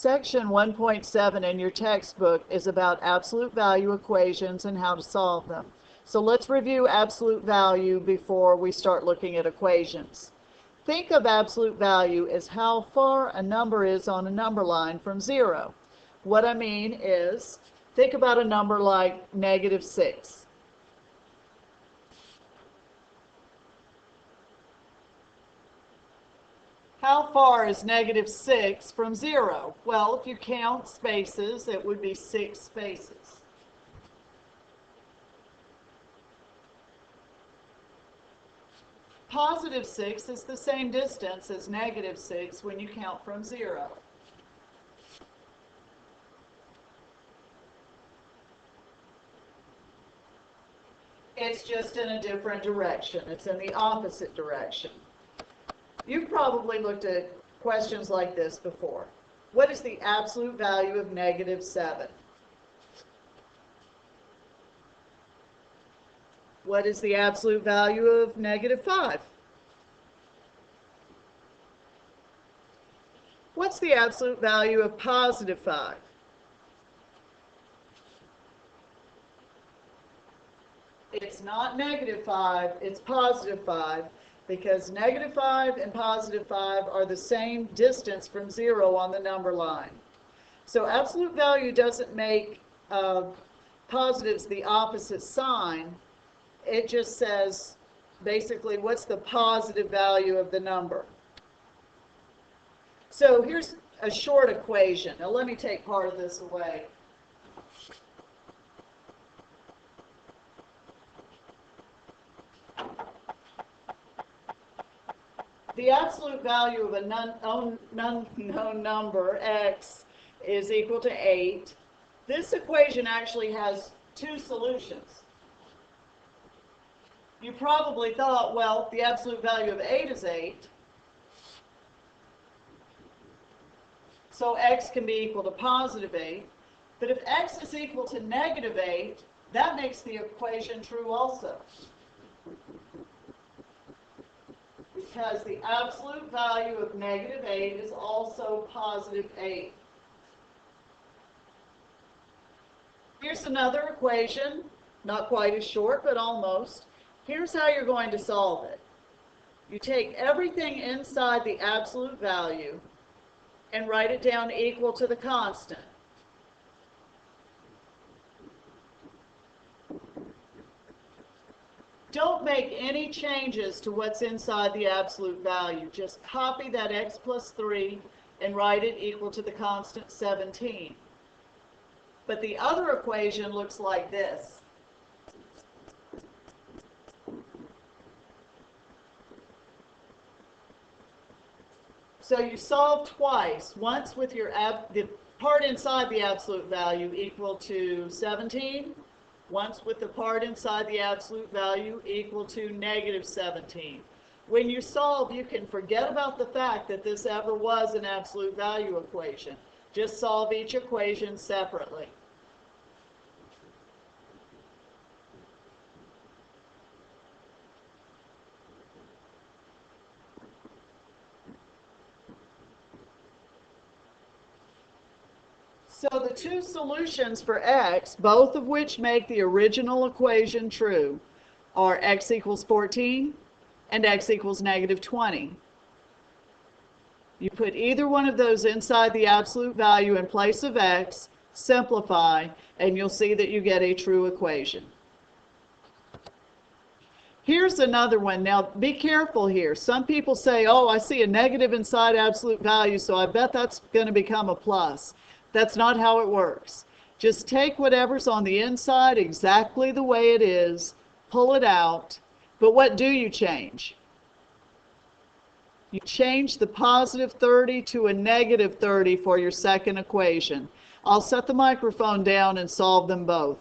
Section 1.7 in your textbook is about absolute value equations and how to solve them. So let's review absolute value before we start looking at equations. Think of absolute value as how far a number is on a number line from zero. What I mean is, think about a number like -6. How far is -6 from 0? Well, if you count spaces, it would be 6 spaces. +6 is the same distance as -6 when you count from 0. It's just in a different direction. It's in the opposite direction. You've probably looked at questions like this before. What is the absolute value of -7? What is the absolute value of -5? What's the absolute value of +5? It's not -5, it's +5, because -5 and +5 are the same distance from 0 on the number line. So absolute value doesn't make positives the opposite sign. It just says, basically, what's the positive value of the number? So here's a short equation. Now let me take part of this away. The absolute value of a unknown number, x, is equal to 8. This equation actually has two solutions. You probably thought, well, the absolute value of 8 is 8. So x can be equal to +8. But if x is equal to -8, that makes the equation true also. Because the absolute value of -8 is also +8. Here's another equation, not quite as short, but almost. Here's how you're going to solve it. You take everything inside the absolute value and write it down equal to the constant. Don't make any changes to what's inside the absolute value. Just copy that x plus 3 and write it equal to the constant 17. But the other equation looks like this. So you solve twice, once with the part inside the absolute value equal to 17, once with the part inside the absolute value equal to -17. When you solve, you can forget about the fact that this ever was an absolute value equation. Just solve each equation separately. So the two solutions for x, both of which make the original equation true, are x equals 14 and x equals -20. You put either one of those inside the absolute value in place of x, simplify, and you'll see that you get a true equation. Here's another one. Now, be careful here. Some people say, oh, I see a negative inside absolute value, so I bet that's going to become a plus. That's not how it works. Just take whatever's on the inside exactly the way it is, pull it out, but what do you change? You change the +30 to a -30 for your second equation. I'll set the microphone down and solve them both.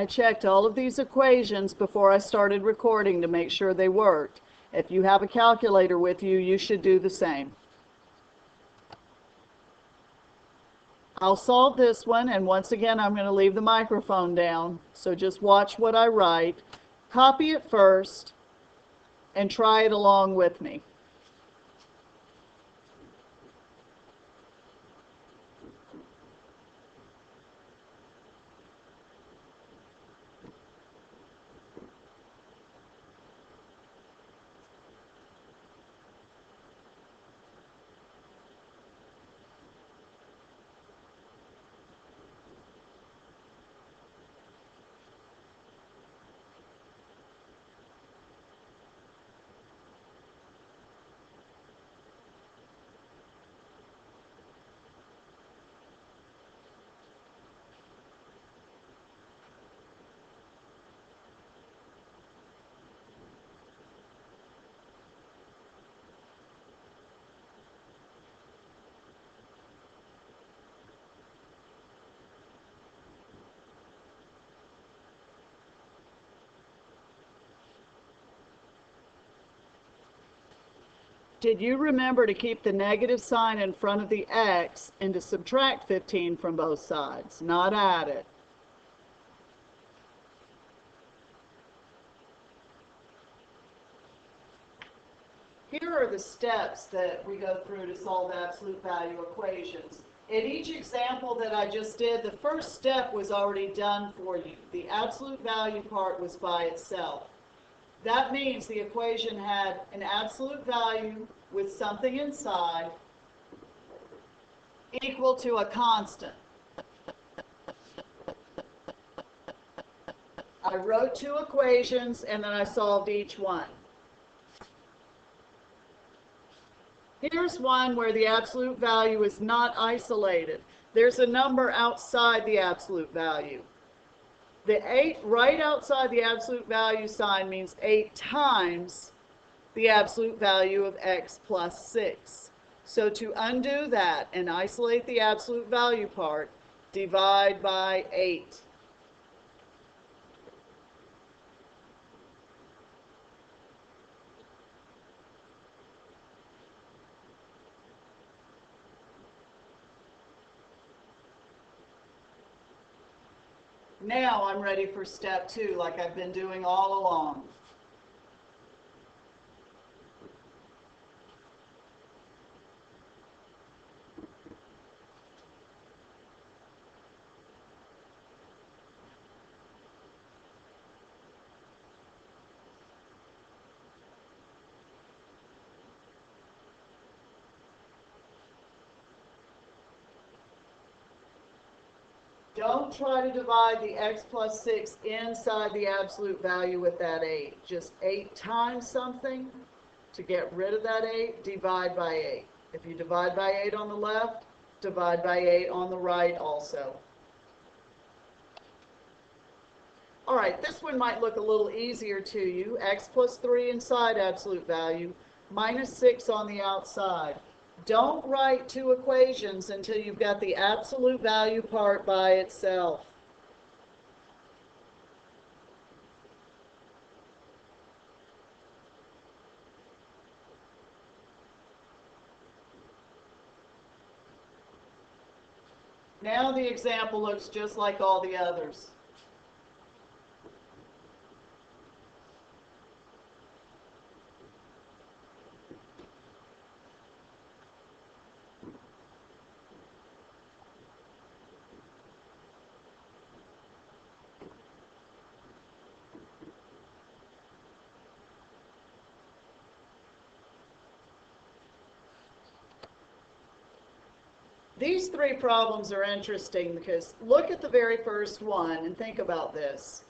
I checked all of these equations before I started recording to make sure they worked. If you have a calculator with you, you should do the same. I'll solve this one, and once again, I'm going to leave the microphone down, so just watch what I write. Copy it first, and try it along with me. Did you remember to keep the negative sign in front of the x and to subtract 15 from both sides, not add it? Here are the steps that we go through to solve absolute value equations. In each example that I just did, the first step was already done for you. The absolute value part was by itself. That means the equation had an absolute value with something inside equal to a constant. I wrote two equations and then I solved each one. Here's one where the absolute value is not isolated. There's a number outside the absolute value. The 8 right outside the absolute value sign means 8 times the absolute value of x plus 6. So to undo that and isolate the absolute value part, divide by 8. Now I'm ready for step 2, like I've been doing all along. Don't try to divide the x plus 6 inside the absolute value with that 8. Just 8 times something to get rid of that 8, divide by 8. If you divide by 8 on the left, divide by 8 on the right also. All right, this one might look a little easier to you. X plus 3 inside absolute value, minus 6 on the outside. Don't write two equations until you've got the absolute value part by itself. Now the example looks just like all the others. These three problems are interesting because look at the very first one and think about this.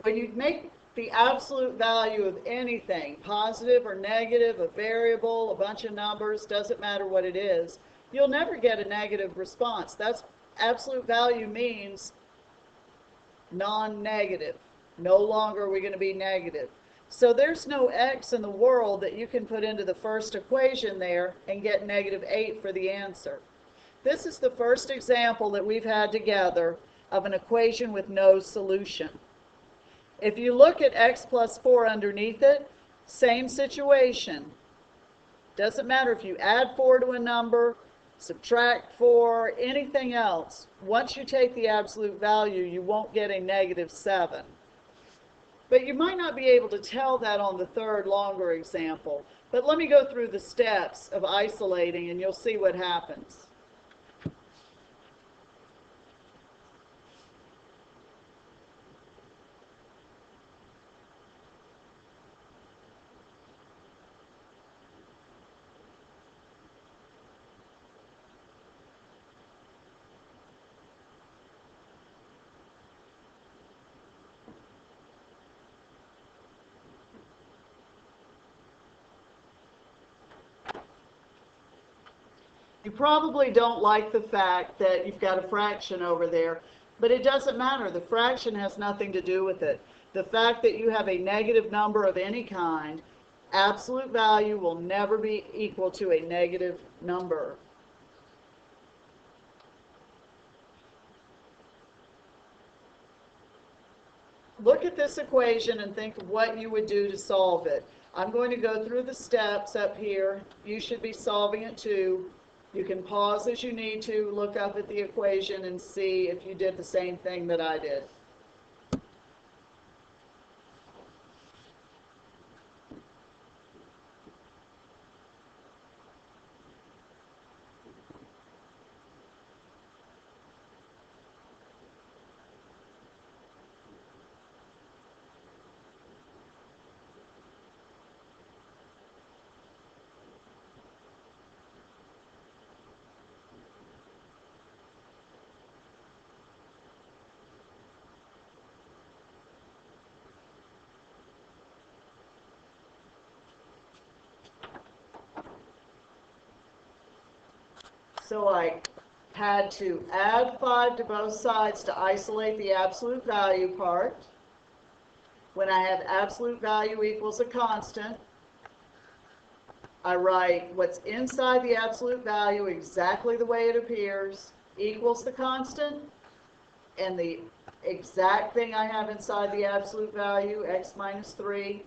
When you make the absolute value of anything, positive or negative, a variable, a bunch of numbers, doesn't matter what it is, you'll never get a negative response. That's absolute value means non-negative. No longer are we going to be negative. So there's no x in the world that you can put into the first equation there and get negative 8 for the answer. This is the first example that we've had together of an equation with no solution. If you look at x plus 4 underneath it, same situation. Doesn't matter if you add 4 to a number, subtract 4, anything else. Once you take the absolute value, you won't get a negative 7. But you might not be able to tell that on the third longer example. But let me go through the steps of isolating and you'll see what happens. You probably don't like the fact that you've got a fraction over there, but it doesn't matter. The fraction has nothing to do with it. The fact that you have a negative number of any kind, absolute value will never be equal to a negative number. Look at this equation and think of what you would do to solve it. I'm going to go through the steps up here. You should be solving it too. You can pause as you need to, look up at the equation and see if you did the same thing that I did. So I had to add 5 to both sides to isolate the absolute value part. When I have absolute value equals a constant, I write what's inside the absolute value exactly the way it appears equals the constant, and the exact thing I have inside the absolute value, x minus 3,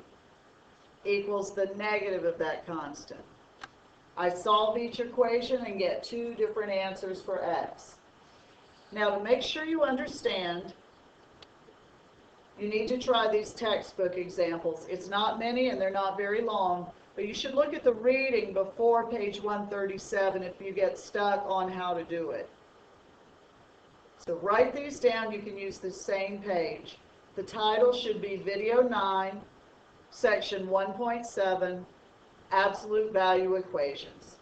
equals the negative of that constant. I solve each equation and get 2 different answers for x. Now, to make sure you understand, you need to try these textbook examples. It's not many and they're not very long, but you should look at the reading before page 137 if you get stuck on how to do it. So write these down. You can use the same page. The title should be Video 9, Section 1.7, Absolute Value Equations.